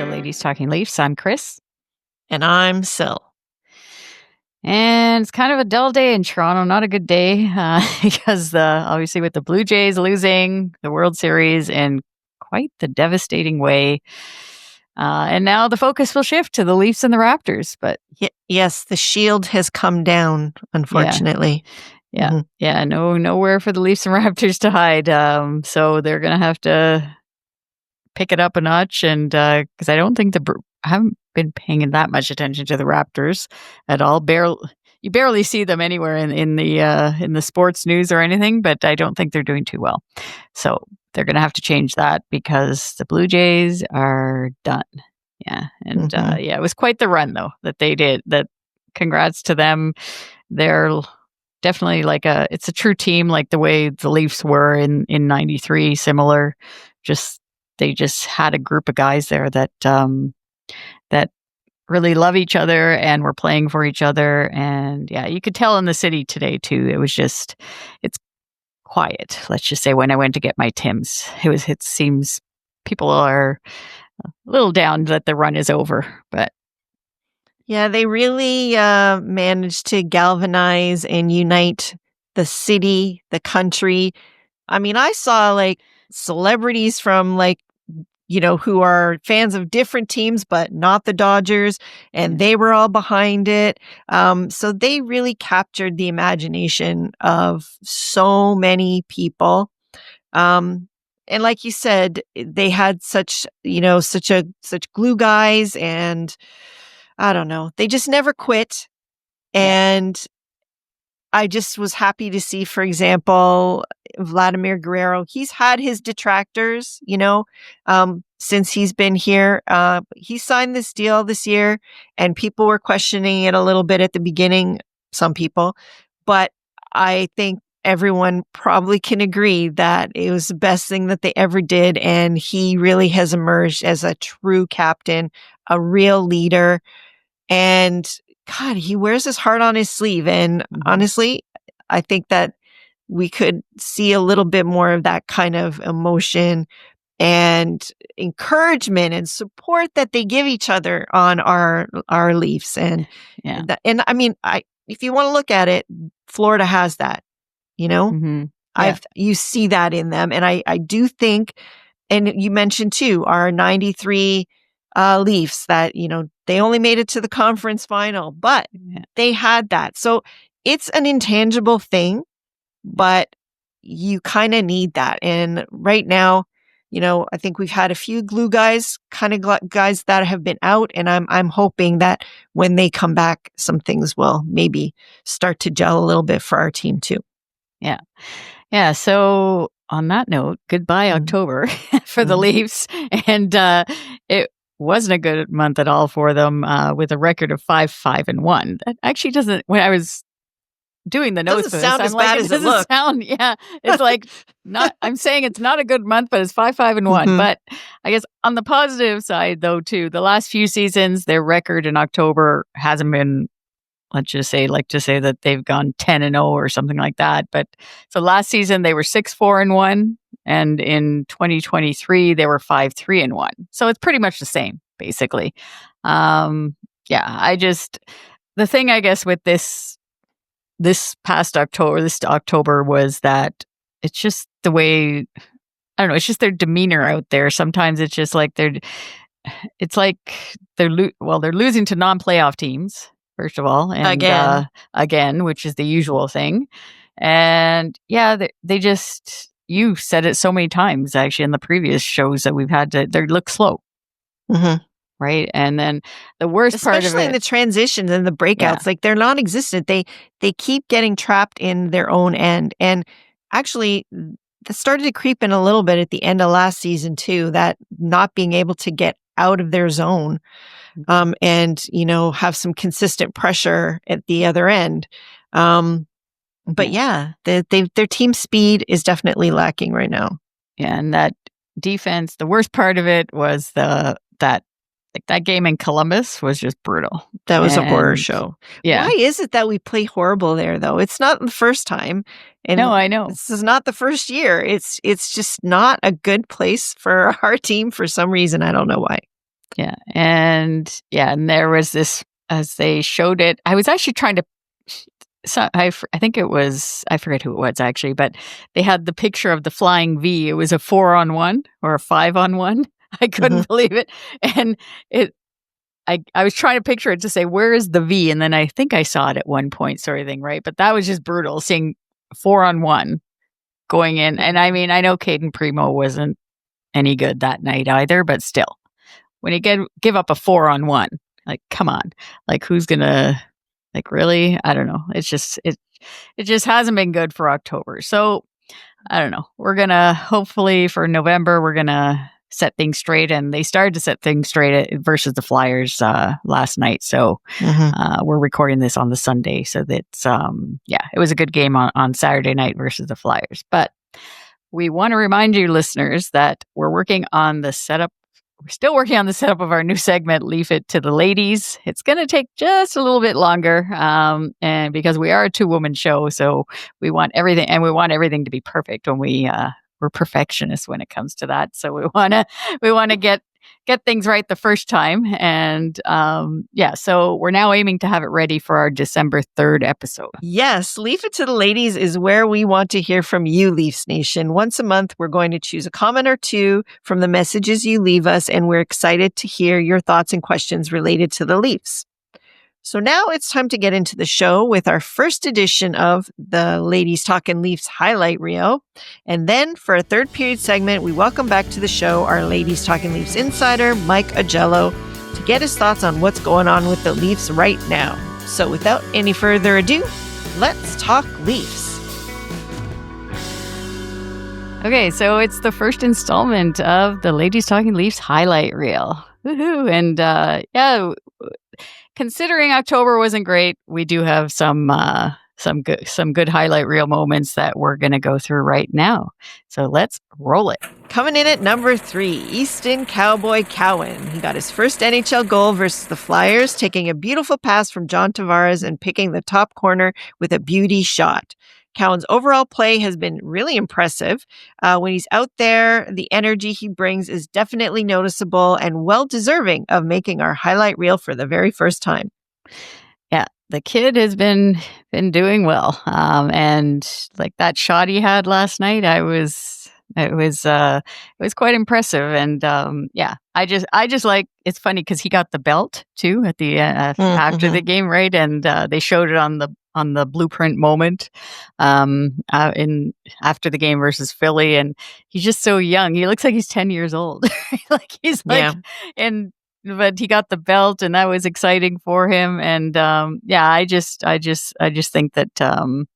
to Ladies Talkin Leafs. I'm Chris. And I'm Sil. And it's kind of a dull day in Toronto. Not a good day because obviously with the Blue Jays losing the World Series in quite the devastating way. And now the focus will shift to the Leafs and the Raptors. But yes, the shield has come down, unfortunately. Yeah. Mm-hmm. Yeah. Nowhere for the Leafs and Raptors to hide. So they're going to have to pick it up a notch. And because I don't think I haven't been paying that much attention to the Raptors at all. You barely see them anywhere in the sports news or anything, but I don't think they're doing too well. So they're going to have to change that because the Blue Jays are done. Yeah. And it was quite the run though that they did. That congrats to them. They're definitely it's a true team, like the way the Leafs were in 93, similar. They just had a group of guys there that really love each other and were playing for each other. And yeah, you could tell in the city today too. It's quiet. Let's just say when I went to get my Tims, it seems people are a little down that the run is over, but. Yeah, they really managed to galvanize and unite the city, the country. I mean, I saw celebrities from who are fans of different teams, but not the Dodgers, and they were all behind it. So they really captured the imagination of so many people. And like you said, they had such glue guys, and I don't know, they just never quit. And I just was happy to see, for example, Vladimir Guerrero. He's had his detractors, since he's been here. He signed this deal this year, and people were questioning it a little bit at the beginning, some people. But I think everyone probably can agree that it was the best thing that they ever did. And he really has emerged as a true captain, a real leader. And God, he wears his heart on his sleeve. And honestly, I think that we could see a little bit more of that kind of emotion and encouragement and support that they give each other on our Leafs. And I mean, if you want to look at it, Florida has that, you see that in them. And I do think, and you mentioned too, our 93 Leafs that, they only made it to the conference final, but they had that. So it's an intangible thing, but you kind of need that. And right now, I think we've had a few glue guys, guys that have been out, and I'm hoping that when they come back, some things will maybe start to gel a little bit for our team too. Yeah. Yeah. So on that note, goodbye October for the Leafs. And it wasn't a good month at all for them, with a record of 5-5-1. That actually doesn't, when I was doing the notes for this, sound as bad as it looks. It's like not, I'm saying it's not a good month, but it's 5-5-1. But I guess on the positive side though, too, the last few seasons, their record in October hasn't been, let's just say, that they've gone 10-0 or something like that. But so last season they were 6-4-1. And in 2023, they were 5-3-1. So it's pretty much the same, basically. The thing I guess with this past October was that it's just the way, I don't know, it's just their demeanor out there. Sometimes it's just like they're losing to non-playoff teams, first of all. And again, which is the usual thing. And they just, you said it so many times actually in the previous shows that we've had they look slow. Right. And then the worst part of it, especially in the transitions and the breakouts, they're non-existent. They keep getting trapped in their own end. And actually that started to creep in a little bit at the end of last season too, that not being able to get out of their zone, and, have some consistent pressure at the other end. But their team speed is definitely lacking right now. Yeah, and that defense, the worst part of it was that game in Columbus was just brutal. That was a horror show. Yeah. Why is it that we play horrible there, though? It's not the first time. And no, I know. This is not the first year. It's just not a good place for our team for some reason. I don't know why. Yeah. And there was this, as they showed it, I was actually trying to, so I think it was, I forget who it was actually, but they had the picture of the flying V. It was a 4-on-1 or a 5-on-1. I Mhm. couldn't believe it. And it, I was trying to picture it to say, where is the V? And then I think I saw it at one point, sort of thing, right? But that was just brutal seeing 4-on-1 going in. And I mean, I know Caden Primo wasn't any good that night either, but still, when you give up a 4-on-1, like, come on, like, who's gonna, like, really? I don't know. It just hasn't been good for October. So I don't know. We're gonna, hopefully for November, we're gonna set things straight, and they started to set things straight versus the Flyers last night. So Mhm. we're recording this on the Sunday, so that's yeah, it was a good game on Saturday night versus the Flyers. But we want to remind you, listeners, that we're working on the setup. We're still working on the setup of our new segment, Leave It to the Ladies. It's going to take just a little bit longer, and because we are a 2-woman show, so we want everything, and we want everything to be perfect when we're perfectionists when it comes to that. So we want to get things right the first time, and yeah, so we're now aiming to have it ready for our December 3rd episode. Yes, Leave It to the Ladies is where we want to hear from you, Leafs Nation. Once a month, we're going to choose a comment or two from the messages you leave us, and we're excited to hear your thoughts and questions related to the Leafs. So now it's time to get into the show with our first edition of the Ladies Talkin Leafs highlight reel. And then for a third period segment, we welcome back to the show our Ladies Talkin Leafs insider, Mike Augello, to get his thoughts on what's going on with the Leafs right now. So without any further ado, let's talk Leafs. Okay, so it's the first installment of the Ladies Talking Leafs highlight reel. Woohoo! And yeah, considering October wasn't great, we do have some good highlight reel moments that we're going to go through right now. So let's roll it. Coming in at number 3, Easton Cowboy Cowan. He got his first NHL goal versus the Flyers, taking a beautiful pass from John Tavares and picking the top corner with a beauty shot. Cowan's overall play has been really impressive. When he's out there, the energy he brings is definitely noticeable and well-deserving of making our highlight reel for the very first time. Yeah, the kid has been doing well, and like that shot he had last night, it was quite impressive, and yeah, I just like, it's funny because he got the belt too at the after the game, right? And they showed it on the blueprint moment in after the game versus Philly, and he's just so young. He looks like he's 10 years old, like he's like, Yeah. and but he got the belt, and that was exciting for him. And yeah, I just think that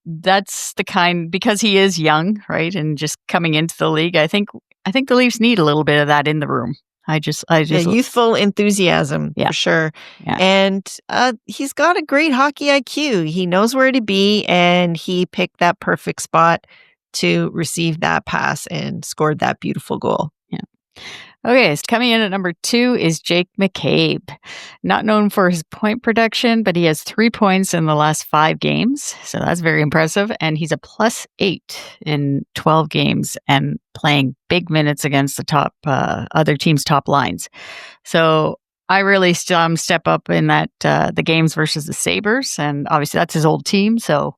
that's the kind, because he is young, right, and just coming into the league. I think the Leafs need a little bit of that in the room. Yeah, youthful enthusiasm, Yeah. for sure. Yeah. And he's got a great hockey IQ. He knows where to be, and he picked that perfect spot to receive that pass and scored that beautiful goal. Yeah. Okay, so coming in at number 2 is Jake McCabe. Not known for his point production, but he has 3 points in the last 5 games. So that's very impressive. And he's a +8 in 12 games and playing big minutes against the top other teams' top lines. So I really step up in that the games versus the Sabres. And obviously that's his old team. So,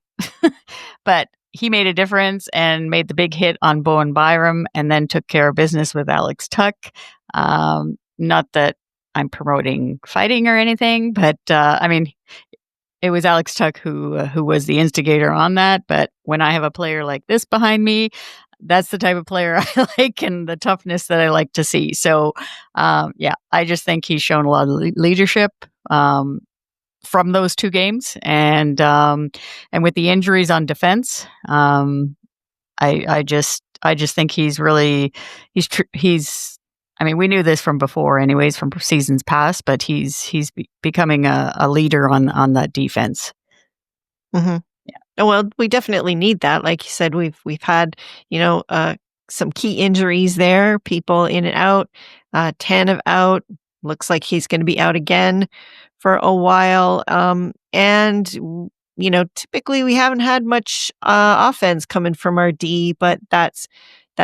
but he made a difference and made the big hit on Bowen Byram, and then took care of business with Alex Tuch. Not that I'm promoting fighting or anything, but I mean, it was Alex Tuch who was the instigator on that. But when I have a player like this behind me, that's the type of player I like, and the toughness that I like to see. So yeah, I just think he's shown a lot of leadership from those 2 games, and with the injuries on defense, I just think he's really he's. I mean, we knew this from before, anyways, from seasons past, but he's becoming a leader on that defense. Mm-hmm. Yeah. Well, we definitely need that. Like you said, we've had some key injuries there. People in and out. Tanev out. Looks like he's going to be out again for a while. And typically we haven't had much offense coming from our D, but that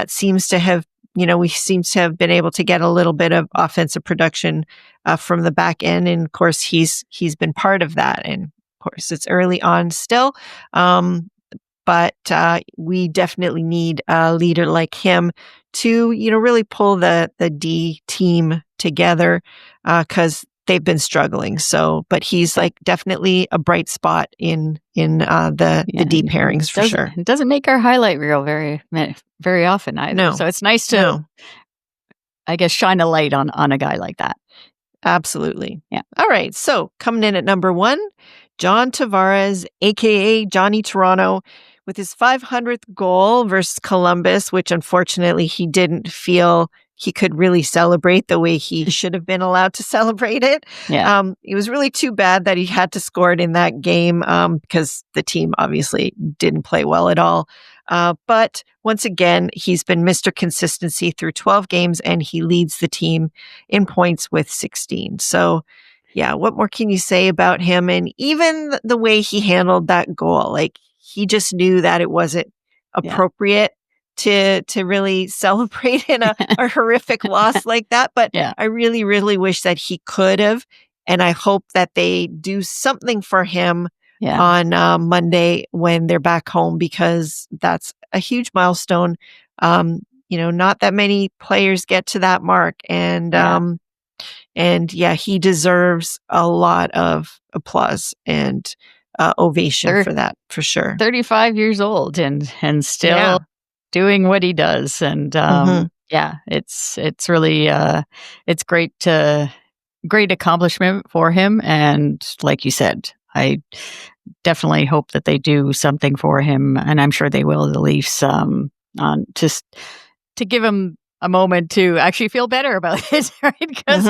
seems to have we seem to have been able to get a little bit of offensive production from the back end. And of course, he's been part of that. And of course, it's early on still. But we definitely need a leader like him to, really pull the D team together because they've been struggling. So, but he's like definitely a bright spot in the D pairings for sure. It doesn't make our highlight reel very, very often either. No. So it's nice to, I guess, shine a light on a guy like that. Absolutely. Yeah. All right. So coming in at number 1, John Tavares, aka Johnny Toronto, with his 500th goal versus Columbus, which unfortunately he didn't feel he could really celebrate the way he should have been allowed to celebrate it. Yeah. It was really too bad that he had to score it in that game because the team obviously didn't play well at all. But once again, he's been Mr. Consistency through 12 games, and he leads the team in points with 16. So, yeah, what more can you say about him? And even the way he handled that goal, like he just knew that it wasn't appropriate to really celebrate in a horrific loss like that. But I really, really wish that he could have. And I hope that they do something for him on Monday when they're back home, because that's a huge milestone. Not that many players get to that mark. And he deserves a lot of applause and ovation for that, for sure. 35 years old and still doing what he does. And it's really it's great accomplishment for him. And like you said, I definitely hope that they do something for him, and I'm sure they will, the Leafs, on just to give him a moment to actually feel better about it, right? Because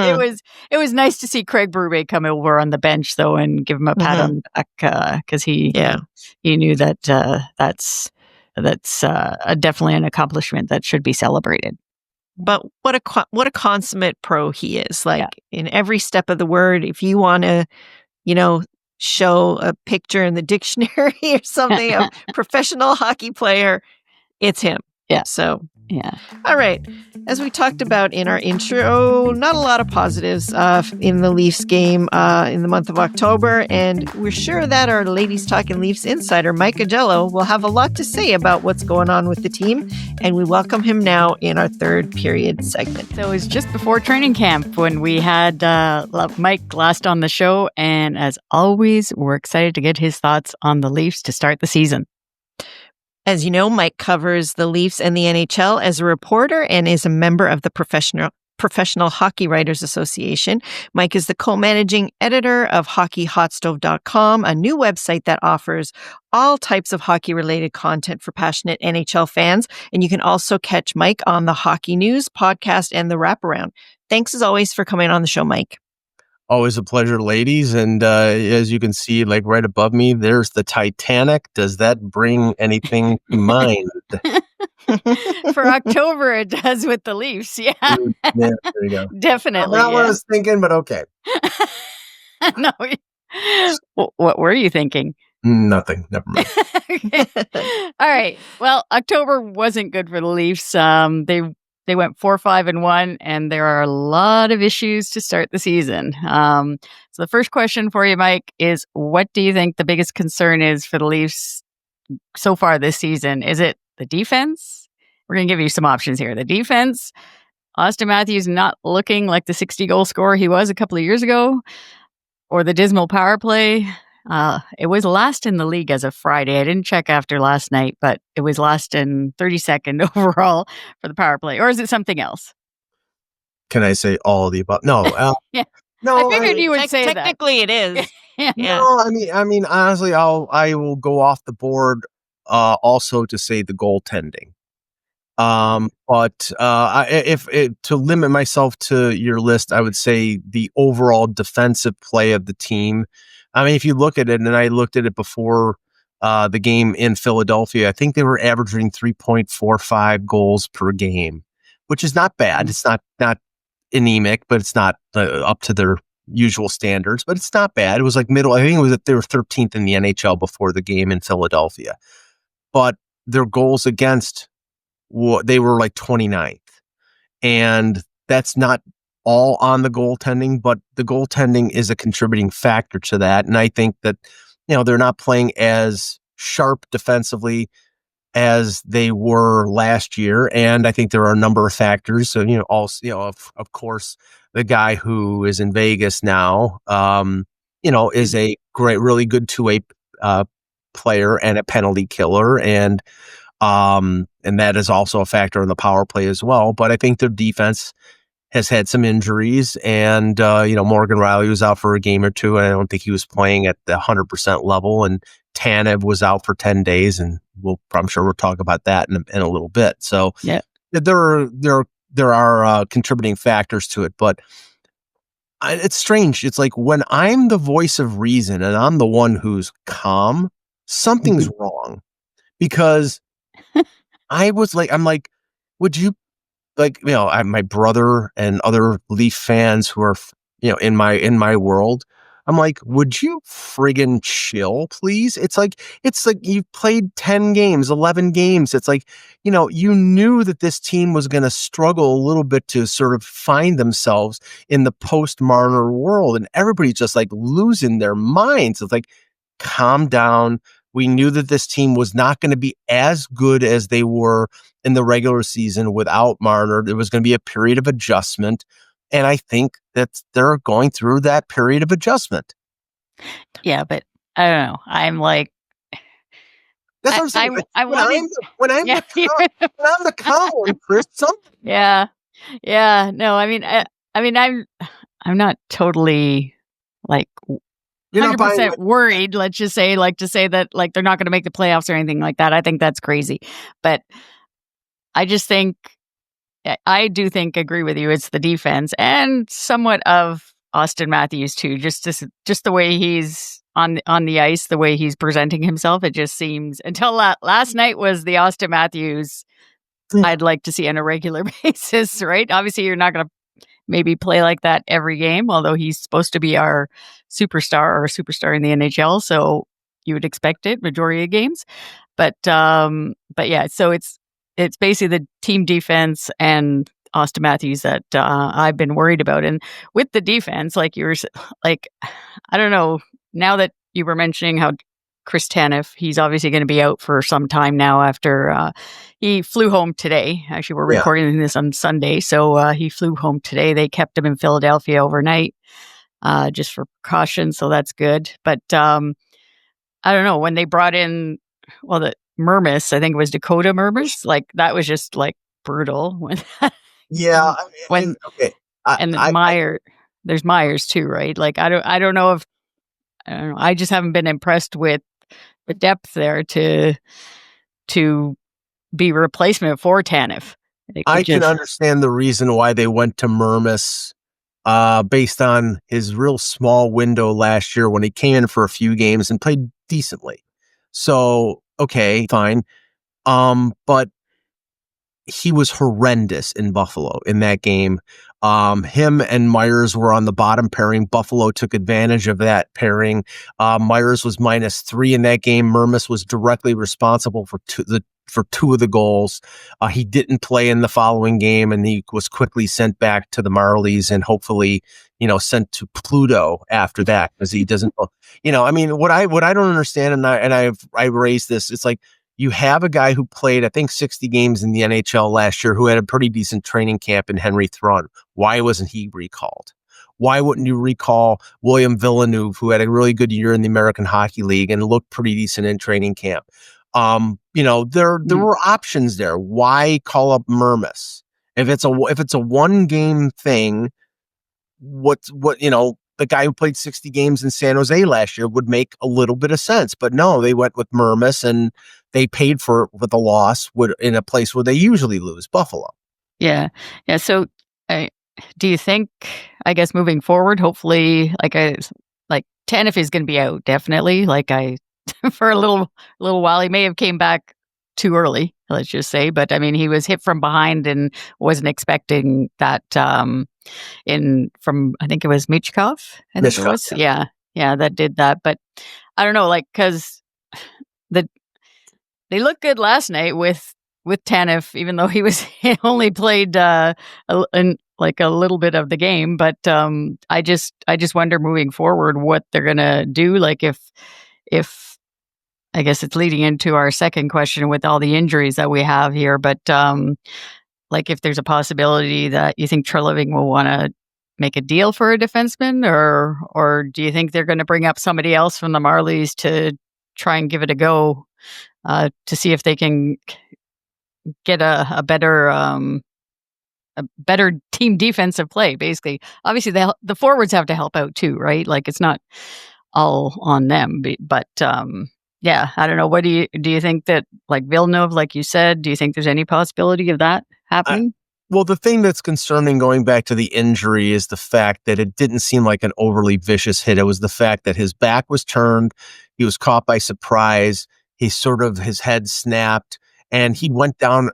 it was nice to see Craig Berube come over on the bench, though, and give him a pat on the back, because he knew that that's definitely an accomplishment that should be celebrated. But what a consummate pro he is! Like in every step of the word. If you want to, show a picture in the dictionary or something, a professional hockey player, it's him. Yeah. So. Yeah. All right. As we talked about in our intro, not a lot of positives in the Leafs game in the month of October. And we're sure that our Ladies Talkin Leafs insider, Mike Augello, will have a lot to say about what's going on with the team. And we welcome him now in our third period segment. So it was just before training camp when we had Mike last on the show. And as always, we're excited to get his thoughts on the Leafs to start the season. As you know, Mike covers the Leafs and the NHL as a reporter and is a member of the Professional Hockey Writers Association. Mike is the co-managing editor of HockeyHotStove.com, a new website that offers all types of hockey-related content for passionate NHL fans. And you can also catch Mike on the Hockey News podcast and the Wraparound. Thanks as always for coming on the show, Mike. Always a pleasure, ladies. And as you can see, like right above me, there's the Titanic. Does that bring anything to mind? For October, it does with the Leafs. Yeah. There you go. Definitely. Not what I was thinking, but okay. No. What were you thinking? Nothing. Never mind. Okay. All right. Well, October wasn't good for the Leafs. They went 4-5-1, and there are a lot of issues to start the season. So the first question for you, Mike, is what do you think the biggest concern is for the Leafs so far this season? Is it the defense? We're going to give you some options here. The defense, Austin Matthews not looking like the 60-goal scorer he was a couple of years ago, or the dismal power play. It was last in the league as of Friday. I didn't check after last night, but it was last in 32nd overall for the power play. Or is it something else? Can I say all of the above? No. Yeah. No. I figured you would say that. Technically, it is. Yeah. No, I mean, honestly, I will go off the board also to say the goaltending. But if to limit myself to your list, I would say the overall defensive play of the team. I mean, if you look at it, and I looked at it before the game in Philadelphia, I think they were averaging 3.45 goals per game, which is not bad. It's not anemic, but it's not up to their usual standards, but it's not bad. It was like middle. I think it was that they were 13th in the NHL before the game in Philadelphia, but their goals against, they were like 29th. And that's not all on the goaltending, but the goaltending is a contributing factor to that. And I think that, they're not playing as sharp defensively as they were last year. And I think there are a number of factors. So, also, of course, the guy who is in Vegas now, is a really good two-way player and a penalty killer. And that is also a factor in the power play as well. But I think their defense has had some injuries, and Morgan Riley was out for a game or two, and I don't think he was playing at the 100% level. And Tanev was out for 10 days, and I'm sure we'll talk about that in a little bit. So yeah, there are contributing factors to it, but it's strange. It's like when I'm the voice of reason and I'm the one who's calm, something's wrong, because I'm like, would you, my brother and other Leaf fans who are, in my world, I'm like, would you friggin' chill, please? It's like you've played 10 games, 11 games. It's like, you knew that this team was going to struggle a little bit to sort of find themselves in the post-Marner world. And everybody's just like losing their minds. It's like, calm down. We knew that this team was not going to be as good as they were in the regular season without Marner. There was going to be a period of adjustment. And I think that they're going through that period of adjustment. Yeah, but I don't know. I'm like, that's what I'm saying. When I'm the calm one, Chris. Yeah. No, I'm not totally like 100% worried. Let's just say, to say that they're not going to make the playoffs or anything like that. I think that's crazy. But I just think, I do think, agree with you. It's the defense and somewhat of Austin Matthews too. Just the way he's on the ice, the way he's presenting himself. It just seems, until last night was the Austin Matthews I'd like to see on a regular basis, right? Obviously, you're not going to maybe play like that every game, although he's supposed to be our superstar in the NHL. So you would expect it majority of games. But yeah, so it's basically the team defense and Austin Matthews that I've been worried about. And with the defense, like you were like, I don't know, now that you were mentioning how Chris Tanev, he's obviously going to be out for some time now after he flew home today. Actually, we're recording this on Sunday. So he flew home today. They kept him in Philadelphia overnight just for precaution. So that's good. But I don't know, when they brought in, the Mermis, I think it was Dakota Mermis, that was just brutal. There's Myers too, right? I don't know. I just haven't been impressed with the depth there to be replacement for Tanev. I can understand the reason why they went to Mermis based on his real small window last year when he came in for a few games and played decently. So, okay, fine. But he was horrendous in Buffalo in that game. Him and Myers were on the bottom pairing. Buffalo took advantage of that pairing. Myers was -3 in that game. Mermis was directly responsible for two of the goals. He didn't play in the following game, and he was quickly sent back to the Marlies and hopefully, sent to Pluto after that, because he doesn't, what I don't understand, and I raised this, it's like, you have a guy who played, I think, 60 games in the NHL last year, who had a pretty decent training camp in Henry Thrun. Why wasn't he recalled? Why wouldn't you recall William Villeneuve, who had a really good year in the American Hockey League and looked pretty decent in training camp? There were options there. Why call up Mermis? If it's a one game thing, the guy who played 60 games in San Jose last year would make a little bit of sense. But no, they went with Mermis, and they paid for it with a loss in a place where they usually lose, Buffalo. Yeah. So do you think, I guess, moving forward, hopefully, Tanev is going to be out, definitely. For a little while, he may have came back too early, let's just say. But he was hit from behind and wasn't expecting that from, I think it was Michkov. I think it was. Yeah, that did that. But I don't know, because they looked good last night with with Tanev, even though he only played like a little bit of the game. But I just wonder moving forward what they're gonna do. Like if I guess it's leading into our second question with all the injuries that we have here. But like if there's a possibility that you think Treliving will want to make a deal for a defenseman, or do you think they're going to bring up somebody else from the Marlies to try and give it a go to see if they can get a better team defensive play? Basically, obviously the forwards have to help out too, right? Like it's not all on them, but yeah, I don't know. What do you think that, like Villeneuve, like you said, do you think there's any possibility of that happening? Well, the thing that's concerning going back to the injury is the fact that it didn't seem like an overly vicious hit. It was the fact that his back was turned. He was caught by surprise. His head snapped and he went down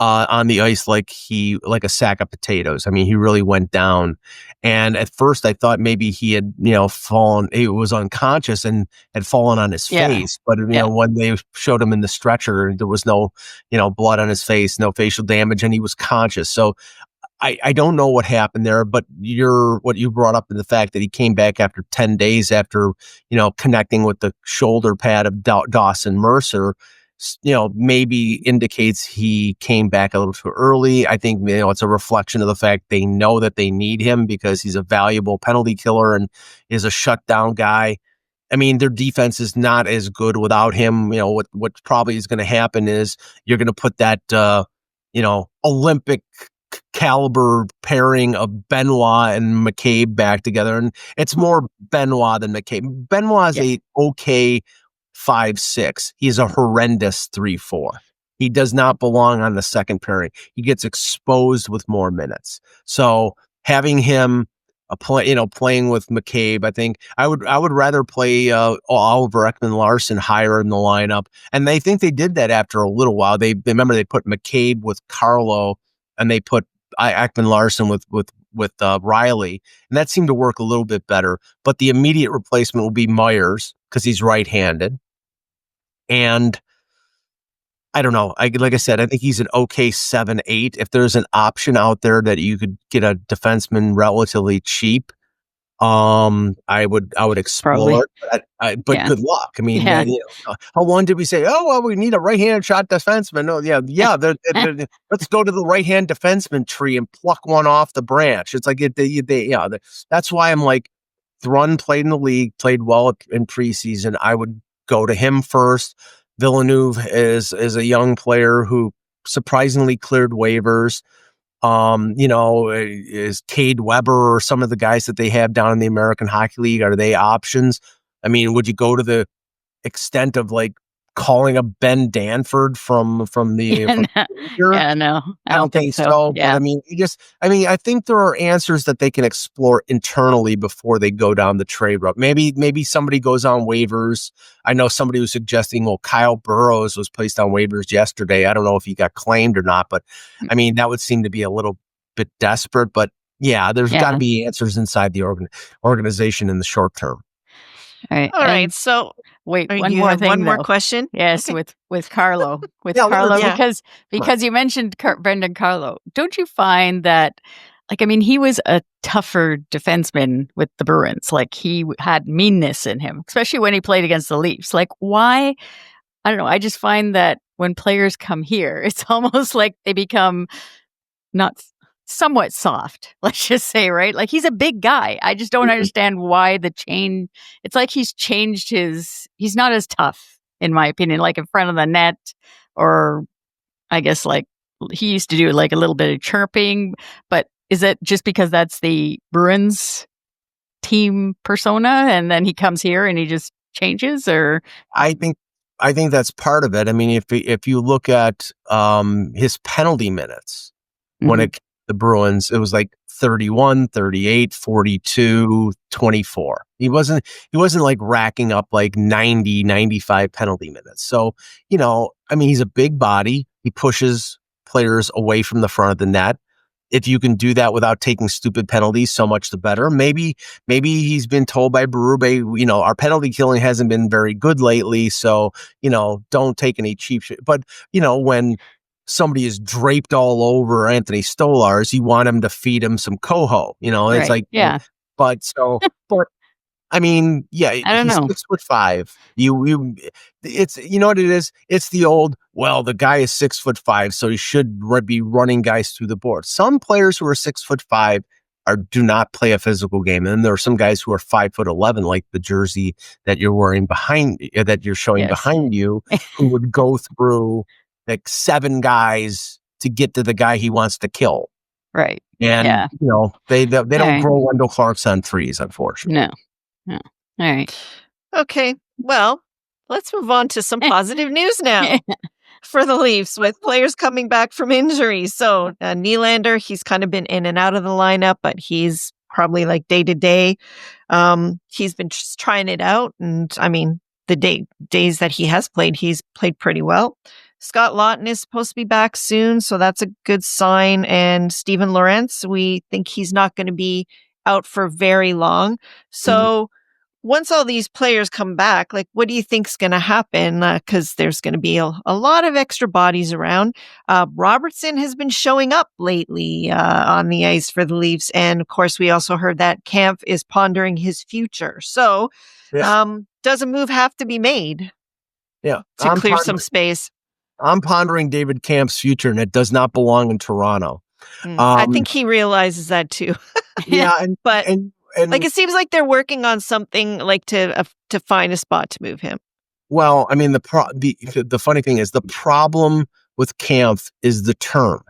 on the ice like a sack of potatoes. I mean, he really went down. And at first I thought maybe he had, fallen, he was unconscious and had fallen on his face. But, when they showed him in the stretcher, there was no, blood on his face, no facial damage, and he was conscious. So I don't know what happened there, but what you brought up in the fact that he came back after 10 days after, connecting with the shoulder pad of Dawson Mercer, maybe indicates he came back a little too early. I think, it's a reflection of the fact they know that they need him because he's a valuable penalty killer and is a shutdown guy. I mean, their defense is not as good without him. What probably is going to happen is you're going to put that, Olympic caliber pairing of Benoit and McCabe back together. And it's more Benoit than McCabe. Benoit is a okay 5'6". He's a horrendous 3'4". He does not belong on the second pairing. He gets exposed with more minutes. So having him playing with McCabe, I think I would rather play Oliver Ekman-Larsson higher in the lineup. And they think they did that after a little while. They remember they put McCabe with Carlo and they put Ekman-Larsson with Riley, and that seemed to work a little bit better. But the immediate replacement will be Myers because he's right-handed. And I don't know. Like I said, I think he's an okay 7-8. If there's an option out there that you could get a defenseman relatively cheap, I would explore it. But good luck. I mean, how long did we say? Oh, well, we need a right-handed shot defenseman. Oh, yeah. Let's go to the right-hand defenseman tree and pluck one off the branch. It's like that's why I'm like, Thrun played in the league, played well in preseason. I would go to him first. Villeneuve is a young player who surprisingly cleared waivers. Is Cade Weber or some of the guys that they have down in the American Hockey League, are they options? I mean, would you go to the extent of like calling up Ben Danford from the no, I don't think so. Yeah. But I think there are answers that they can explore internally before they go down the trade route. Maybe somebody goes on waivers. I know somebody was suggesting, Kyle Burrows was placed on waivers yesterday. I don't know if he got claimed or not, but that would seem to be a little bit desperate. But there's got to be answers inside the organization in the short term. All right. So wait, one more question. Yes, okay. with Carlo, Carlo, because you mentioned Brendan Carlo. Don't you find that, he was a tougher defenseman with the Bruins. Like he had meanness in him, especially when he played against the Leafs. Like why? I don't know. I just find that when players come here, it's almost like they become not somewhat soft, let's just say, right? Like he's a big guy. I just don't understand why the change. It's like he's changed he's not as tough, in my opinion, like in front of the net, or I guess like he used to do like a little bit of chirping. But is it just because that's the Bruins team persona and then he comes here and he just changes? Or I think that's part of it. I mean, if you look at his penalty minutes, when the Bruins, it was like 31, 38, 42, 24. He wasn't like racking up like 90, 95 penalty minutes. So, he's a big body. He pushes players away from the front of the net. If you can do that without taking stupid penalties, so much the better. Maybe he's been told by Berube, our penalty killing hasn't been very good lately. So, don't take any cheap shit. But, when somebody is draped all over Anthony Stolarz, you want him to feed him some coho. It's Right. like, Yeah. but I mean, yeah, I don't he's know. 6'5". It's what it is. It's the old, well, the guy is 6'5", so he should be running guys through the board. Some players who are 6'5" do not play a physical game, and there are some guys who are 5'11", like the jersey that you're wearing that you're showing Yes. behind you, who would go through like 7 guys to get to the guy he wants to kill. Right. And Yeah. they don't right. grow Wendell Clark's on threes, unfortunately. No. All right. Okay, well, let's move on to some positive news now for the Leafs with players coming back from injuries. So Nylander, he's kind of been in and out of the lineup, but he's probably like day to day. He's been just trying it out. And I mean, the days that he has played, he's played pretty well. Scott Lawton is supposed to be back soon, so that's a good sign. And Steven Lorentz, we think he's not going to be out for very long. So once all these players come back, like, what do you think's going to happen? Because there's going to be a lot of extra bodies around. Robertson has been showing up lately on the ice for the Leafs. And of course, we also heard that Kampf is pondering his future. So does a move have to be made to clear some space? I'm pondering David Kampf's future, and it does not belong in Toronto. I think he realizes that too. Yeah, but like, it seems like they're working on something like to find a spot to move him. Well, I mean, the funny thing is the problem with Kampf is the term,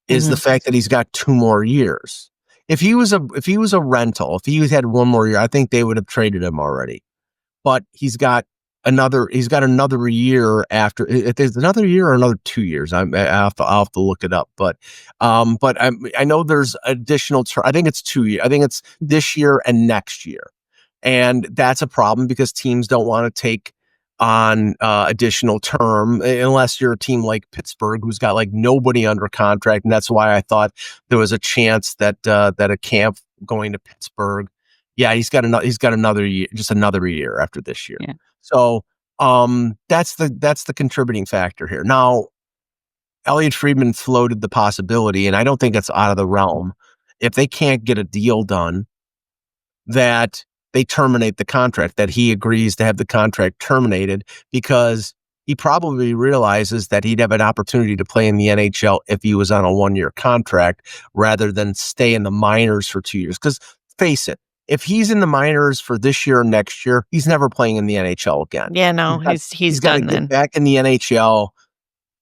is the fact that he's got 2 more years. If he was a rental, if he had 1 more year, I think they would have traded him already. But he's got another year after. If there's another year or another 2 years, I'll have to look it up. But I know there's additional. I think it's 2 years. I think it's this year and next year, and that's a problem because teams don't want to take on additional term unless you're a team like Pittsburgh, who's got like nobody under contract, and that's why I thought there was a chance that a Kampf going to Pittsburgh. Yeah, he's got another year, just another year after this year. Yeah. So that's the contributing factor here. Now, Elliot Friedman floated the possibility, and I don't think it's out of the realm, if they can't get a deal done, that they terminate the contract, that he agrees to have the contract terminated, because he probably realizes that he'd have an opportunity to play in the NHL if he was on a 1-year contract rather than stay in the minors for 2 years. Because face it, if he's in the minors for this year or next year, he's never playing in the NHL again. Yeah, no, he's got to done get then. back in the NHL.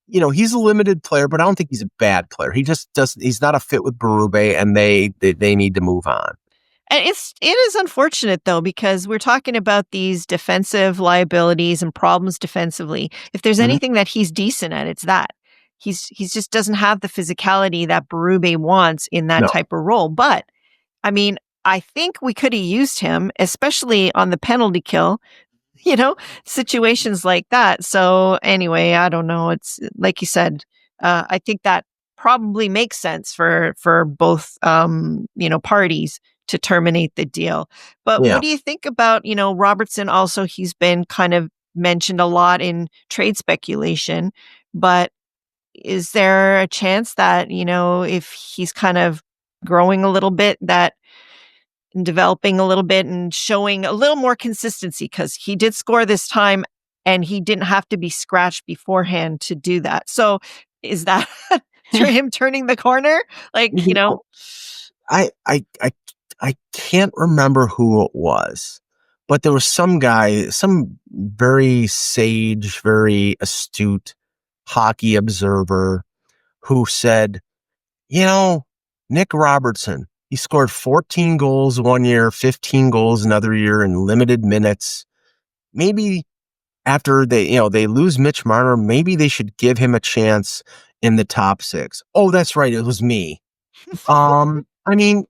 He's a limited player, but I don't think he's a bad player. He just doesn't. He's not a fit with Berube, and they need to move on. And it is unfortunate though, because we're talking about these defensive liabilities and problems defensively. If there's anything that he's decent at, it's that. He's just doesn't have the physicality that Berube wants in that type of role. But I mean, I think we could have used him, especially on the penalty kill, situations like that. So anyway, I don't know. It's like you said, I think that probably makes sense for both, parties to terminate the deal. But what do you think about, Robertson? Also, he's been kind of mentioned a lot in trade speculation, but is there a chance that, if he's kind of growing a little bit, that developing a little bit and showing a little more consistency, because he did score this time and he didn't have to be scratched beforehand to do that. So is that him turning the corner? Like, I can't remember who it was, but there was some guy, some very sage, very astute hockey observer who said, Nick Robertson, he scored 14 goals 1 year, 15 goals another year in limited minutes. Maybe after they lose Mitch Marner, maybe they should give him a chance in the top 6. Oh, that's right. It was me. I mean,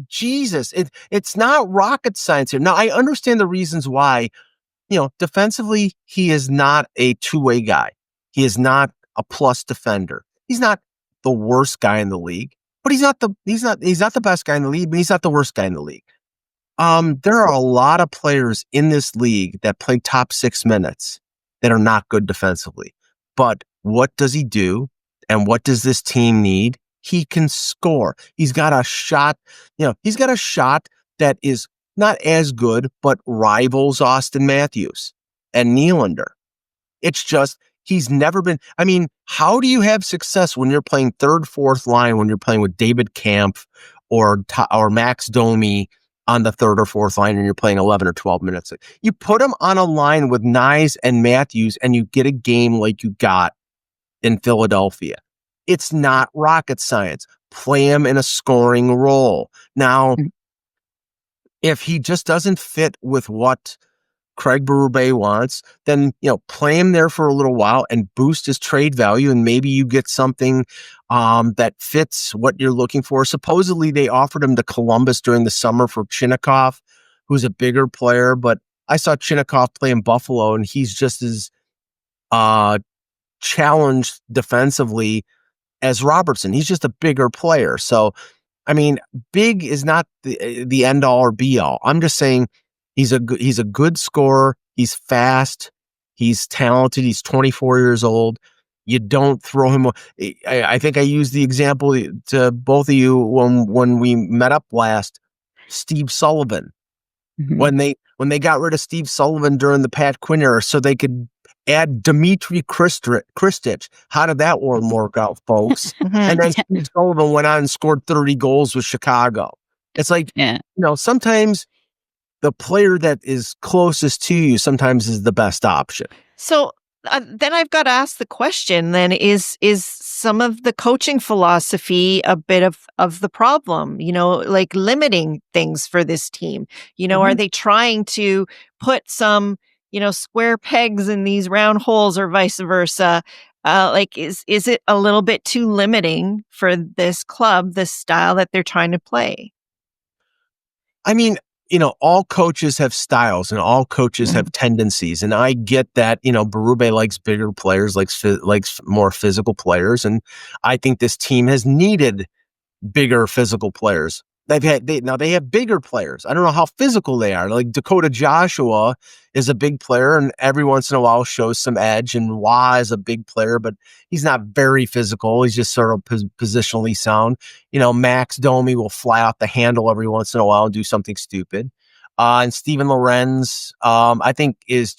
Jesus, it's not rocket science here. Now, I understand the reasons why. Defensively, he is not a two-way guy. He is not a plus defender. He's not the worst guy in the league, but he's not the best guy in the league, but he's not the worst guy in the league. There are a lot of players in this league that play top 6 minutes that are not good defensively, but what does he do? And what does this team need? He can score. He's got a shot, he's got a shot that is not as good, but rivals Austin Matthews and Nylander. It's just, he's never been, how do you have success when you're playing third, fourth line, when you're playing with David Kampf or Max Domi on the third or fourth line and you're playing 11 or 12 minutes? You put him on a line with Nyes and Matthews and you get a game like you got in Philadelphia. It's not rocket science. Play him in a scoring role. Now, if he just doesn't fit with what Craig Berube wants, then, play him there for a little while and boost his trade value. And maybe you get something that fits what you're looking for. Supposedly they offered him to Columbus during the summer for Chinnikov, who's a bigger player, but I saw Chinnikov play in Buffalo and he's just as challenged defensively as Robertson. He's just a bigger player. So, big is not the end all or be all. I'm just saying he's a good scorer. He's fast. He's talented. He's 24 years old. You don't throw him. I think I used the example to both of you when we met up last. Steve Sullivan. Mm-hmm. When they got rid of Steve Sullivan during the Pat Quinn era, so they could add Dmitry Kristich. How did that one work out, folks? And then Steve Sullivan went on and scored 30 goals with Chicago. It's like, sometimes the player that is closest to you sometimes is the best option. So then I've got to ask the question then, is some of the coaching philosophy a bit of the problem, like limiting things for this team? Are they trying to put some square pegs in these round holes or vice versa? Is it a little bit too limiting for this club, this style that they're trying to play? All coaches have styles and all coaches have tendencies. And I get that, Berube likes bigger players, likes more physical players. And I think this team has needed bigger physical players. They have bigger players. I don't know how physical they are. Like Dakota Joshua is a big player and every once in a while shows some edge, and Wah is a big player, but he's not very physical. He's just sort of positionally sound. Max Domi will fly off the handle every once in a while and do something stupid. And Steven Lorenz, I think he's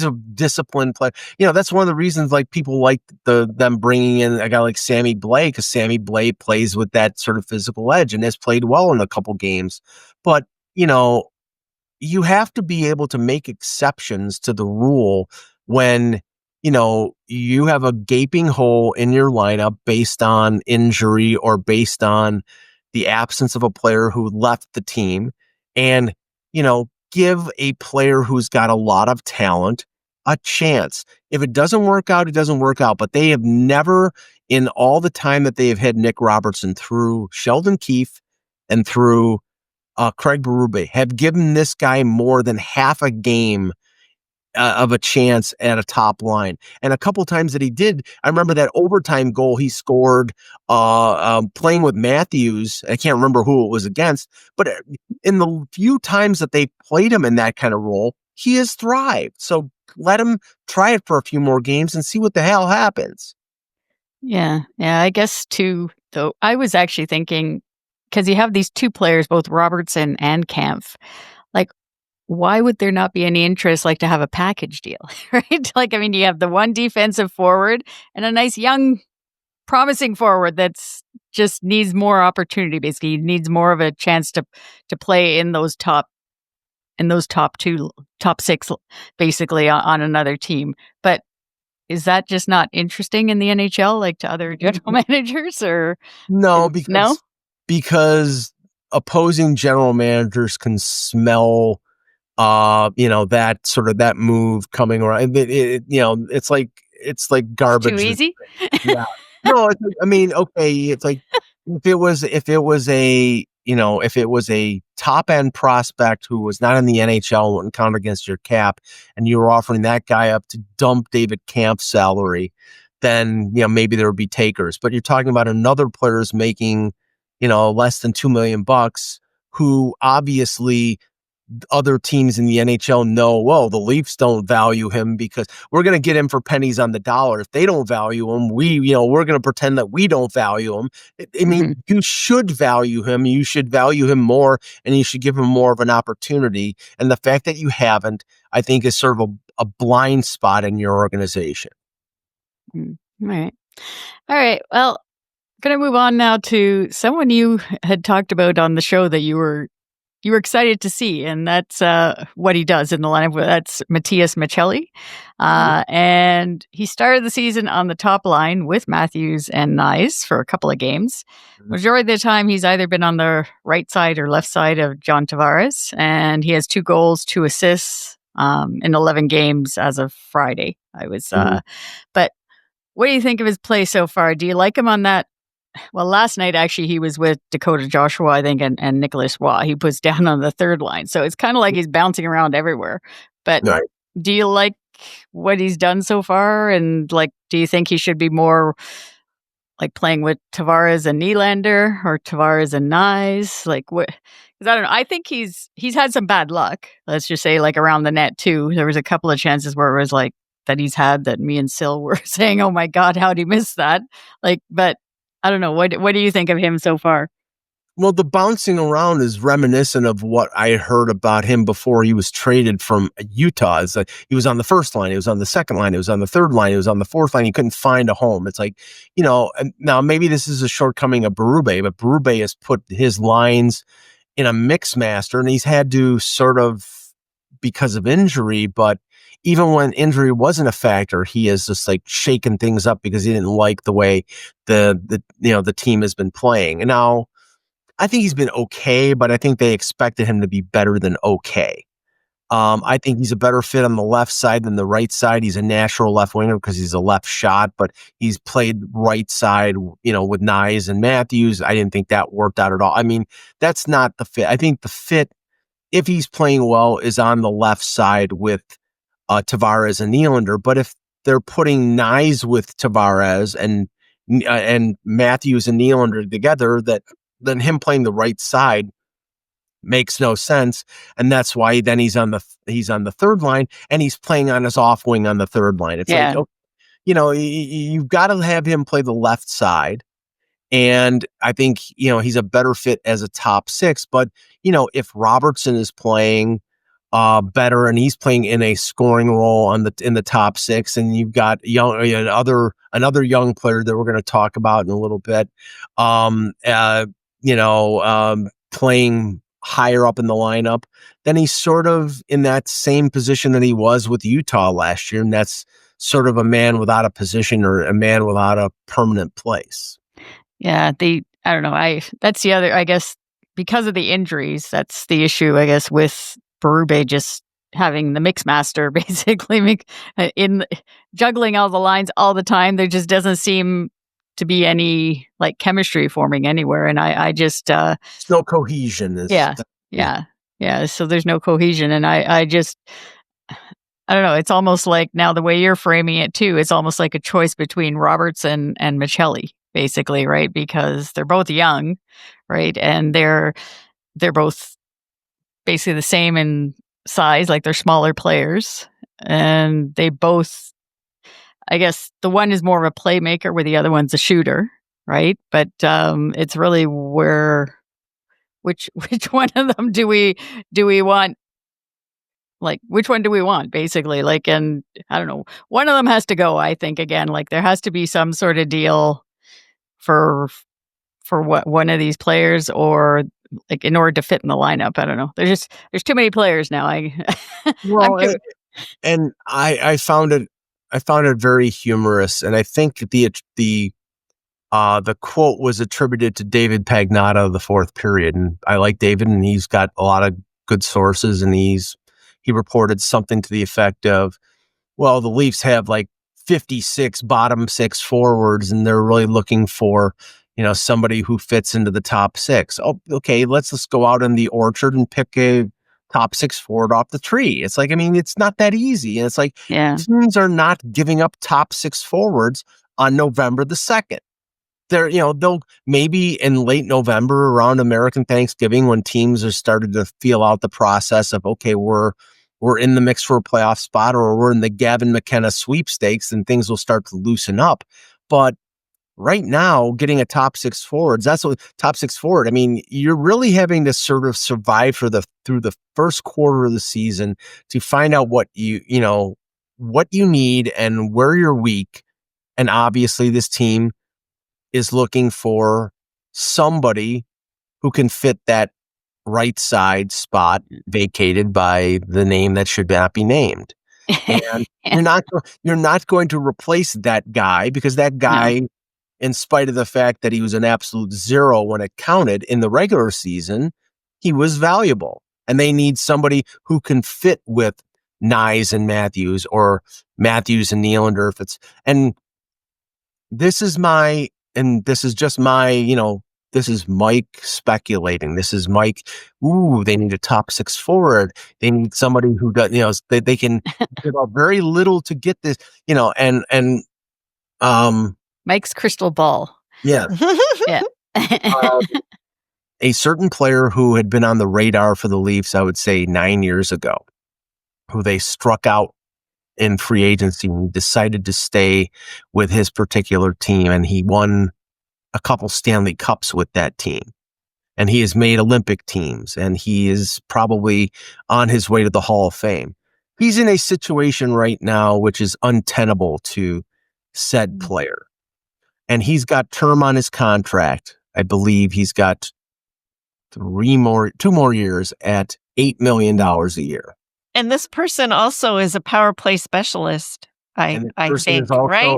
a disciplined player. That's one of the reasons people like them bringing in a guy like Sammy Blais, because Sammy Blais plays with that sort of physical edge and has played well in a couple games. But, you have to be able to make exceptions to the rule when, you have a gaping hole in your lineup based on injury or based on the absence of a player who left the team, and give a player who's got a lot of talent a chance. If it doesn't work out, it doesn't work out. But they have never, in all the time that they have had Nick Robertson through Sheldon Keefe and through Craig Berube, have given this guy more than half a game of a chance at a top line. And a couple times that he did, I remember that overtime goal he scored playing with Matthews. I can't remember who it was against, but in the few times that they played him in that kind of role, he has thrived. So let him try it for a few more games and see what the hell happens. Yeah. I guess too, though, I was actually thinking, because you have these two players, both Robertson and Kampf, why would there not be any interest to have a package deal, right? You have the one defensive forward and a nice young promising forward that's just needs more opportunity. Basically, he needs more of a chance to play in those top six, basically on another team. But is that just not interesting in the NHL, to other general managers, or no? Because opposing general managers can smell that sort of that move coming around. It's like garbage. Too easy. Yeah. No, okay. It's like if it was a top end prospect who was not in the NHL, wouldn't count against your cap, and you were offering that guy up to dump David Kampf's salary, then maybe there would be takers. But you're talking about another player's making less than $2 million, who obviously other teams in the NHL know, well, the Leafs don't value him because we're going to get him for pennies on the dollar. If they don't value him, we're going to pretend that we don't value him. I mean, you should value him. You should value him more, and you should give him more of an opportunity. And the fact that you haven't, I think, is sort of a blind spot in your organization. Right. All right. Well, going to move on now to someone you had talked about on the show that you were excited to see, and that's what he does in the lineup. That's Matias Maccelli. And he started the season on the top line with Matthews and Nyes for a couple of games. Majority of the time, he's either been on the right side or left side of John Tavares, and he has 2 goals, 2 assists in 11 games as of Friday. But what do you think of his play so far? Do you like him on that? Well, last night, actually, he was with Dakota Joshua, I think, and Nicholas Waugh. He puts down on the third line. So it's kind of like he's bouncing around everywhere. But do you like what he's done so far? And, do you think he should be more, playing with Tavares and Nylander or Tavares and Nyes? What? Because I don't know. I think he's had some bad luck, let's just say, around the net, too. There was a couple of chances where it was, that he's had that me and Sil were saying, oh, my God, how'd he miss that? But I don't know. What do you think of him so far? Well, the bouncing around is reminiscent of what I heard about him before he was traded from Utah. It's like he was on the first line, he was on the second line, he was on the third line, he was on the fourth line. He couldn't find a home. It's like, and now maybe this is a shortcoming of Berube, but Berube has put his lines in a mix master, and he's had to sort of, because of injury, but even when injury wasn't a factor, he has just shaken things up because he didn't like the way the team has been playing. And now I think he's been okay, but I think they expected him to be better than okay. I think he's a better fit on the left side than the right side. He's a natural left winger because he's a left shot, but he's played right side, with Nyes and Matthews. I didn't think that worked out at all. I mean, that's not the fit. I think the fit, if he's playing well, is on the left side with Tavares and Nylander. But if they're putting Nyes with Tavares and Matthews and Nylander together, then him playing the right side makes no sense. And that's why then he's on the third line, and he's playing on his off wing on the third line. It's you've got to have him play the left side. And I think, he's a better fit as a top 6. But, if Robertson is playing better and he's playing in a scoring role in the top 6, and you've got another young player that we're going to talk about in a little bit, playing higher up in the lineup, then he's sort of in that same position that he was with Utah last year. And that's sort of a man without a position, or a man without a permanent place. Yeah, I don't know. That's the other, I guess, because of the injuries, that's the issue, I guess, with Berube just having the mix master basically in juggling all the lines all the time. There just doesn't seem to be any chemistry forming anywhere. And I just there's no cohesion. Yeah. So there's no cohesion. And I don't know. It's almost like, now the way you're framing it too, it's almost like a choice between Roberts and Maccelli, basically, right? Because they're both young, right? And they're both basically the same in size, they're smaller players. And they both, I guess the one is more of a playmaker where the other one's a shooter, right? But it's really which one of them do we want? Which one do we want, basically? And I don't know. One of them has to go, I think, again. There has to be some sort of deal for what one of these players, or in order to fit in the lineup. I don't know. There's too many players now. I found it very humorous, and I think the quote was attributed to David Pagnotta of the fourth period. And I like David, and he's got a lot of good sources, and he reported something to the effect of, well, the Leafs have 56 bottom 6 forwards, and they're really looking for, somebody who fits into the top 6. Oh, okay, let's just go out in the orchard and pick a top 6 forward off the tree. It's it's not that easy. And it's teams are not giving up top 6 forwards on November the 2nd. they'll maybe in late November around American Thanksgiving when teams are started to feel out the process of, okay, we're in the mix for a playoff spot, or we're in the Gavin McKenna sweepstakes, and things will start to loosen up. But right now, getting a top six forward, I mean, you're really having to sort of survive through the first quarter of the season to find out what you need and where you're weak. And obviously this team is looking for somebody who can fit that right side spot vacated by the name that should not be named. And you're not going to replace that guy, because that guy, in spite of the fact that he was an absolute zero when it counted in the regular season, he was valuable. And they need somebody who can fit with Nyes and Matthews, or Matthews and Nylander. This is just my, this is Mike speculating. This is Mike. They need a top six forward. They need somebody who does, they can give up very little to get this, Mike's crystal ball. Yeah. Yeah. A certain player who had been on the radar for the Leafs, I would say 9 years ago, who they struck out in free agency and decided to stay with his particular team. And he won a couple Stanley Cups with that team. And he has made Olympic teams, and he is probably on his way to the Hall of Fame. He's in a situation right now which is untenable to said player. And he's got term on his contract. I believe he's got 2 more years at $8 million a year. And this person also is a power play specialist, I think, right?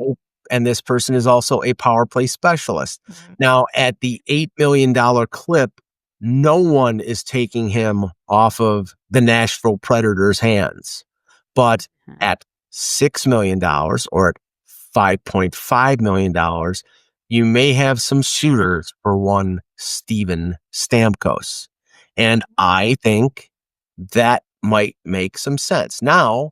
And this person is also a power play specialist. Mm-hmm. Now, at the $8 million clip, no one is taking him off of the Nashville Predators' hands. But at $6 million or at $5.5 million, you may have some suitors for one Steven Stamkos. And I think that might make some sense. Now,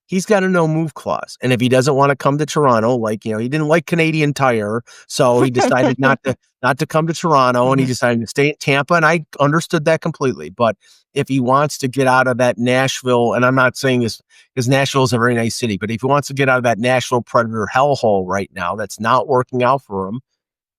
he's got a no move clause. And if he doesn't want to come to Toronto, he didn't like Canadian Tire, so he decided not to come to Toronto, and he decided to stay in Tampa, and I understood that completely. But if he wants to get out of that Nashville, and I'm not saying this because Nashville is a very nice city, but if he wants to get out of that Nashville Predator hellhole right now that's not working out for him,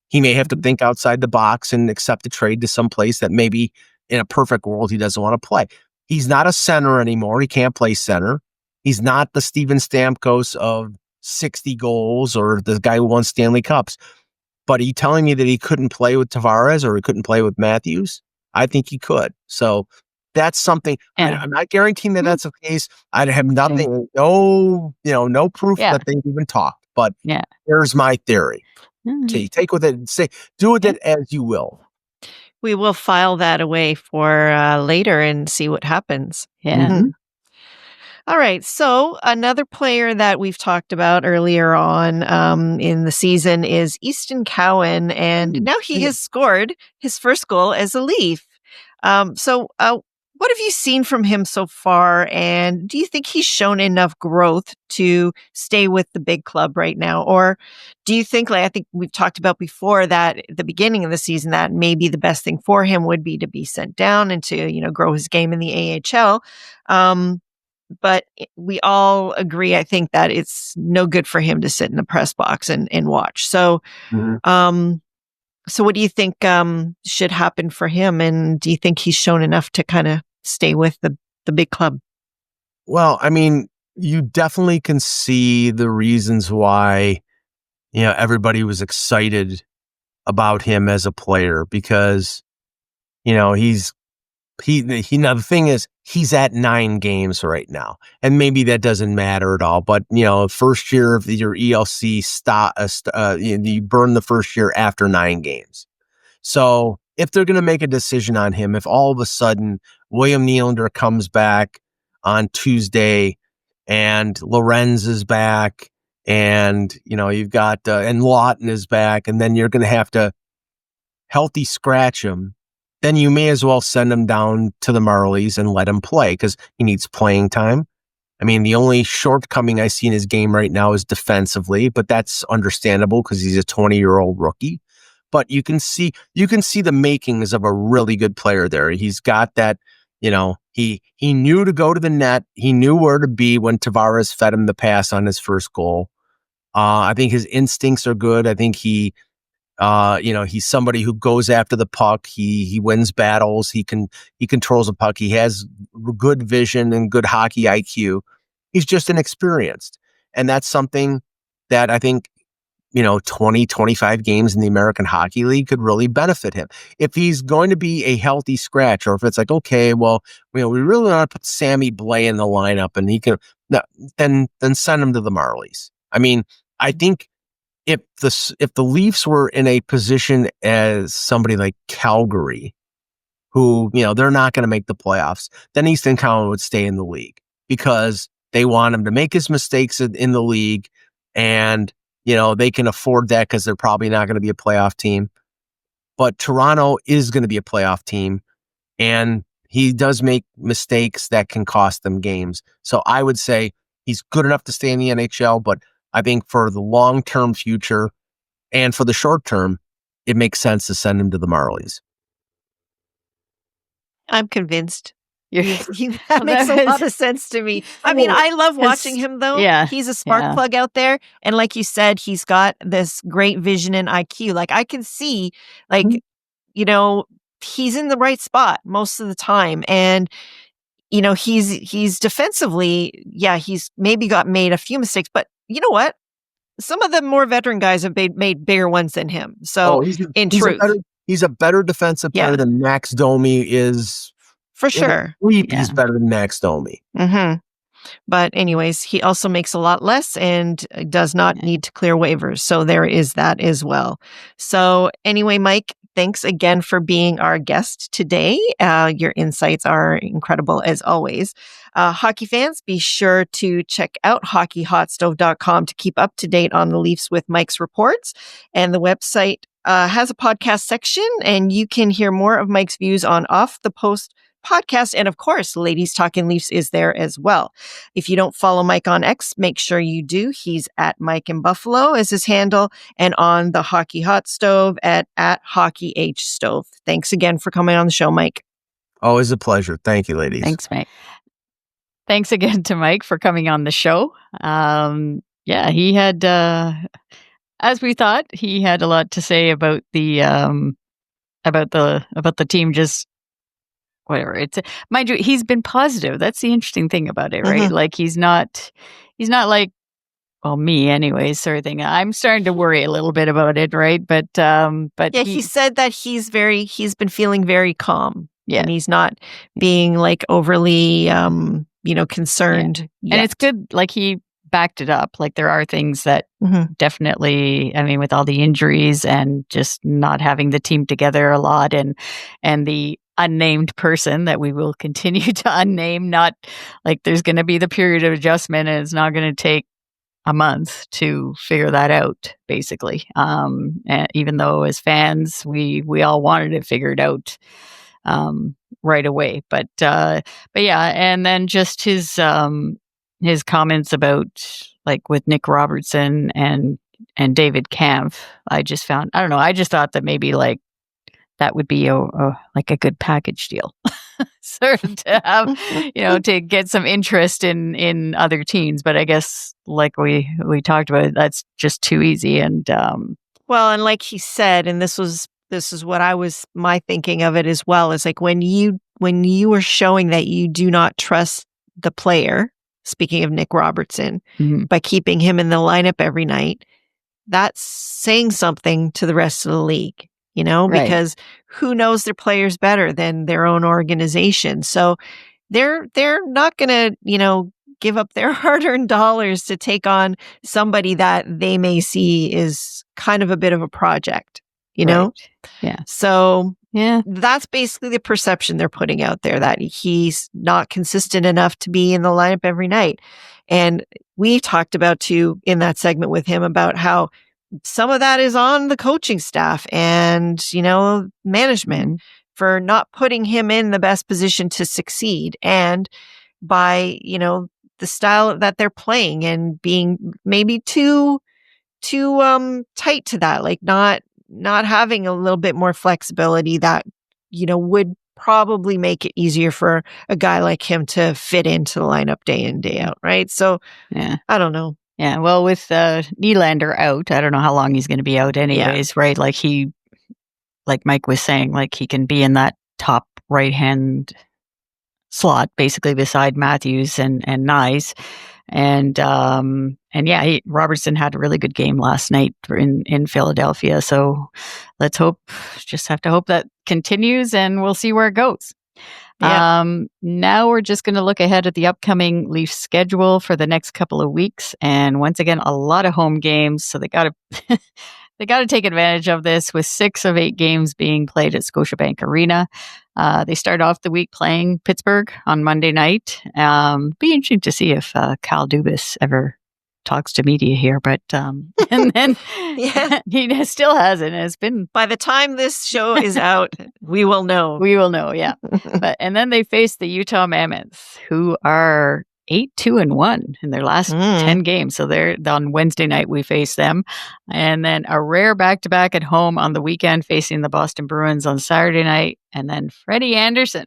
he may have to think outside the box and accept a trade to some place that maybe in a perfect world he doesn't want to play. He's not a center anymore. He can't play center. He's not the Steven Stamkos of 60 goals or the guy who won Stanley Cups. But are you telling me that he couldn't play with Tavares or he couldn't play with Matthews? I think he could. So that's something. I'm not guaranteeing that that's the case. I have nothing, no proof that they've even talked. But here's my theory. Okay, take with it and do with it as you will. We will file that away for later and see what happens. Yeah. Mm-hmm. All right. So another player that we've talked about earlier on in the season is Easton Cowan, and now he has scored his first goal as a Leaf. So what have you seen from him so far, and do you think he's shown enough growth to stay with the big club right now? Or do you think, I think we've talked about before, that at the beginning of the season that maybe the best thing for him would be to be sent down and to, grow his game in the AHL? But we all agree, I think, that it's no good for him to sit in the press box and watch. So, so what do you think should happen for him? And do you think he's shown enough to kind of stay with the big club? Well, I mean, you definitely can see the reasons why, everybody was excited about him as a player, because, now the thing is, he's at 9 games right now, and maybe that doesn't matter at all. But first year of your ELC you burn the first year after 9 games. So if they're going to make a decision on him, if all of a sudden William Nylander comes back on Tuesday and Lorenz is back, and you've got and Lawton is back, and then you're going to have to healthy scratch him, then you may as well send him down to the Marlies and let him play, because he needs playing time. I mean, the only shortcoming I see in his game right now is defensively, but that's understandable because he's a 20-year-old rookie. but you can see the makings of a really good player there. He's got that, he knew to go to the net. He knew where to be when Tavares fed him the pass on his first goal. I think his instincts are good. I think he's somebody who goes after the puck. He wins battles. He controls the puck. He has good vision and good hockey IQ. He's just inexperienced. And that's something that I think, 20, 25 games in the American Hockey League could really benefit him. If he's going to be a healthy scratch, or if it's like, okay, well, we really want to put Sammy Blais in the lineup and he can, no, then send him to the Marlies. I mean, I think if the Leafs were in a position as somebody like Calgary, who, they're not going to make the playoffs, then Easton Cowan would stay in the league because they want him to make his mistakes in the league, and they can afford that because they're probably not going to be a playoff team. But Toronto is going to be a playoff team, and he does make mistakes that can cost them games. So I would say he's good enough to stay in the NHL, but I think for the long-term future and for the short term, it makes sense to send him to the Marlies. I'm convinced. You're, that makes a lot of sense to me. I mean, I love watching him, though. Yeah, he's a spark plug out there. And like you said, he's got this great vision and IQ. Like, I can see, like, he's in the right spot most of the time. And, he's defensively, he's maybe made a few mistakes. But you know what? Some of the more veteran guys have made bigger ones than him. So, he's a better defensive player than Max Domi is. For sure. He's better than Max Domi. Mm-hmm. But anyways, he also makes a lot less and does not need to clear waivers. So there is that as well. So anyway, Mike, thanks again for being our guest today. Your insights are incredible as always. Hockey fans, be sure to check out hockeyhotstove.com to keep up to date on the Leafs with Mike's reports. And the website has a podcast section, and you can hear more of Mike's views on Off the Post podcast. And of course, Ladies Talkin Leafs is there as well. If you don't follow Mike on X, make sure you do. He's at Mike in Buffalo as his handle, and on the Hockey Hot Stove at Hockey H Stove. Thanks again for coming on the show, Mike. Always a pleasure. Thank you, ladies. Thanks, Mike. Thanks again to Mike for coming on the show. He had, as we thought, he had a lot to say about the team just whatever. It's, mind you, he's been positive. That's the interesting thing about it, right? Mm-hmm. Like he's not like, well, me anyways, sort of thing. I'm starting to worry a little bit about it, right? But he said that he's been feeling very calm. Yeah. And he's not being like overly concerned. Yeah. And it's good, like he backed it up. Like there are things that definitely, I mean, with all the injuries and just not having the team together a lot, and the unnamed person that we will continue to unname, not like there's going to be the period of adjustment, and it's not going to take a month to figure that out, basically. And even though as fans, we all wanted it figured out right away. But yeah, and then just his comments about like with Nick Robertson and David Kampf, I just thought that maybe like that would be like a good package deal, sort of to have, to get some interest in other teams. But I guess like we talked about, that's just too easy. And well, and like he said, and this is what my thinking of it as well, is like when you are showing that you do not trust the player, speaking of Nick Robertson, by keeping him in the lineup every night, that's saying something to the rest of the league. Right. Because who knows their players better than their own organization? So they're not going to, give up their hard-earned dollars to take on somebody that they may see is kind of a bit of a project, Right. Yeah. So yeah, that's basically the perception they're putting out there, that he's not consistent enough to be in the lineup every night. And we talked about too in that segment with him about how some of that is on the coaching staff and, management for not putting him in the best position to succeed. And by, the style that they're playing and being maybe too tight to that, like not not having a little bit more flexibility that, would probably make it easier for a guy like him to fit into the lineup day in, day out, right? So, Yeah. I don't know. Yeah, well, with Nylander out, I don't know how long he's going to be out anyways, right? Like Mike was saying, like he can be in that top right-hand slot, basically beside Matthews and Nyes. And yeah, Robertson had a really good game last night in Philadelphia. So let's just have to hope that continues, and we'll see where it goes. Yeah. Now we're just going to look ahead at the upcoming Leafs schedule for the next couple of weeks. And once again, a lot of home games. So they got to they got to take advantage of this, with 6 of 8 games being played at Scotiabank Arena. They start off the week playing Pittsburgh on Monday night. Be interesting to see if Kyle Dubas ever talks to media here, but and then he still hasn't. It's been, by the time this show is out, we will know. We will know, yeah. And then they face the Utah Mammoths, who are 8-2-1 in their last 10 games. So they're on Wednesday night. We face them, and then a rare back-to-back at home on the weekend, facing the Boston Bruins on Saturday night, and then Freddie Anderson,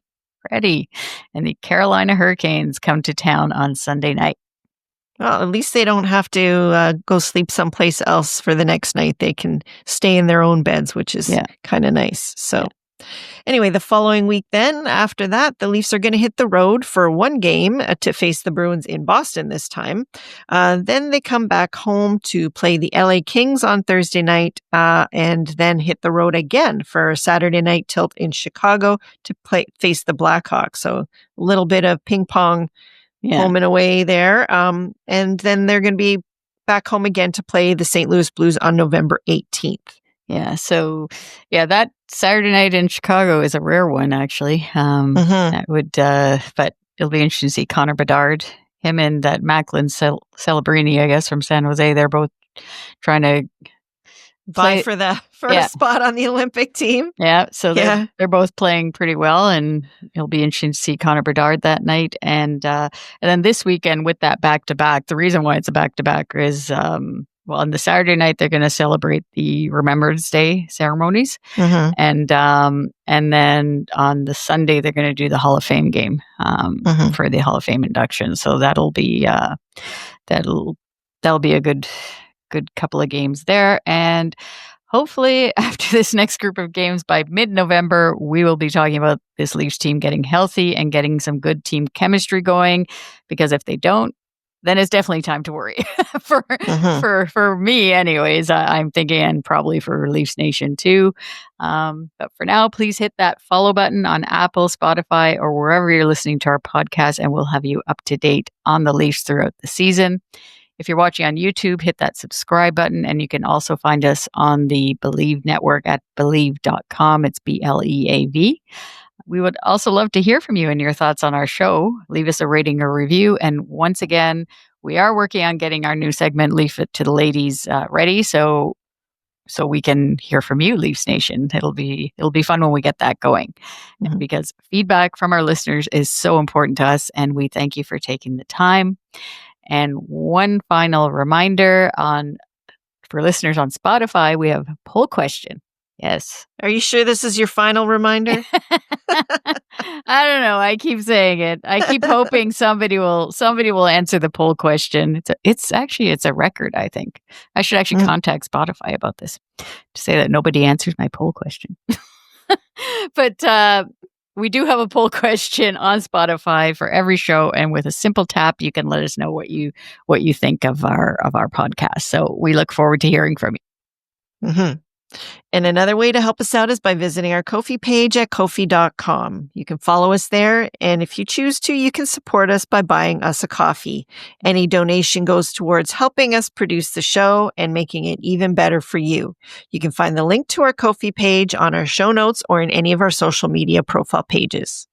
and the Carolina Hurricanes come to town on Sunday night. Well, at least they don't have to go sleep someplace else for the next night. They can stay in their own beds, which is kind of nice. So anyway, the following week then, after that, the Leafs are going to hit the road for one game to face the Bruins in Boston this time. Then they come back home to play the LA Kings on Thursday night, and then hit the road again for a Saturday night tilt in Chicago to face the Blackhawks. So a little bit of ping pong home and away there. And then they're going to be back home again to play the St. Louis Blues on November 18th. Yeah. So, that Saturday night in Chicago is a rare one, actually. That would, but it'll be interesting to see Connor Bedard, him and that Macklin Celebrini, I guess, from San Jose. They're both trying to vie for a spot on the Olympic team. Yeah, so they're both playing pretty well, and it'll be interesting to see Connor Bedard that night. And then this weekend with that back-to-back, the reason why it's a back-to-back is, on the Saturday night, they're going to celebrate the Remembrance Day ceremonies. And then on the Sunday, they're going to do the Hall of Fame game for the Hall of Fame induction. So that'll be a good couple of games there. And hopefully after this next group of games by mid-November, we will be talking about this Leafs team getting healthy and getting some good team chemistry going, because if they don't, then it's definitely time to worry for me anyways. I'm thinking, and probably for Leafs Nation too. But for now, please hit that follow button on Apple, Spotify, or wherever you're listening to our podcast, and we'll have you up to date on the Leafs throughout the season. If you're watching on YouTube, hit that subscribe button, and you can also find us on the Believe Network at Believe.com. It's BLEAV. We would also love to hear from you and your thoughts on our show. Leave us a rating or review. And once again, we are working on getting our new segment, Leaf It to the Ladies, ready, so we can hear from you, Leafs Nation. It'll be fun when we get that going, because feedback from our listeners is so important to us, and we thank you for taking the time. And one final reminder for listeners on Spotify, we have a poll question. Yes. Are you sure this is your final reminder? I don't know. I keep saying it. I keep hoping somebody will answer the poll question. It's a record, I think. I should actually contact Spotify about this to say that nobody answers my poll question. But we do have a poll question on Spotify for every show, and with a simple tap, you can let us know what you think of our podcast. So we look forward to hearing from you. And another way to help us out is by visiting our Ko-fi page at Ko-fi.com. You can follow us there, and if you choose to, you can support us by buying us a coffee. Any donation goes towards helping us produce the show and making it even better for you. You can find the link to our Ko-fi page on our show notes or in any of our social media profile pages.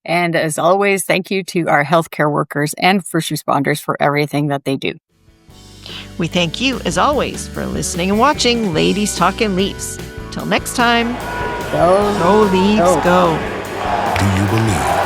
And as always, thank you to our healthcare workers and first responders for everything that they do. We thank you, as always, for listening and watching Ladies Talkin Leafs. Till next time, go Leafs, go. Do you believe?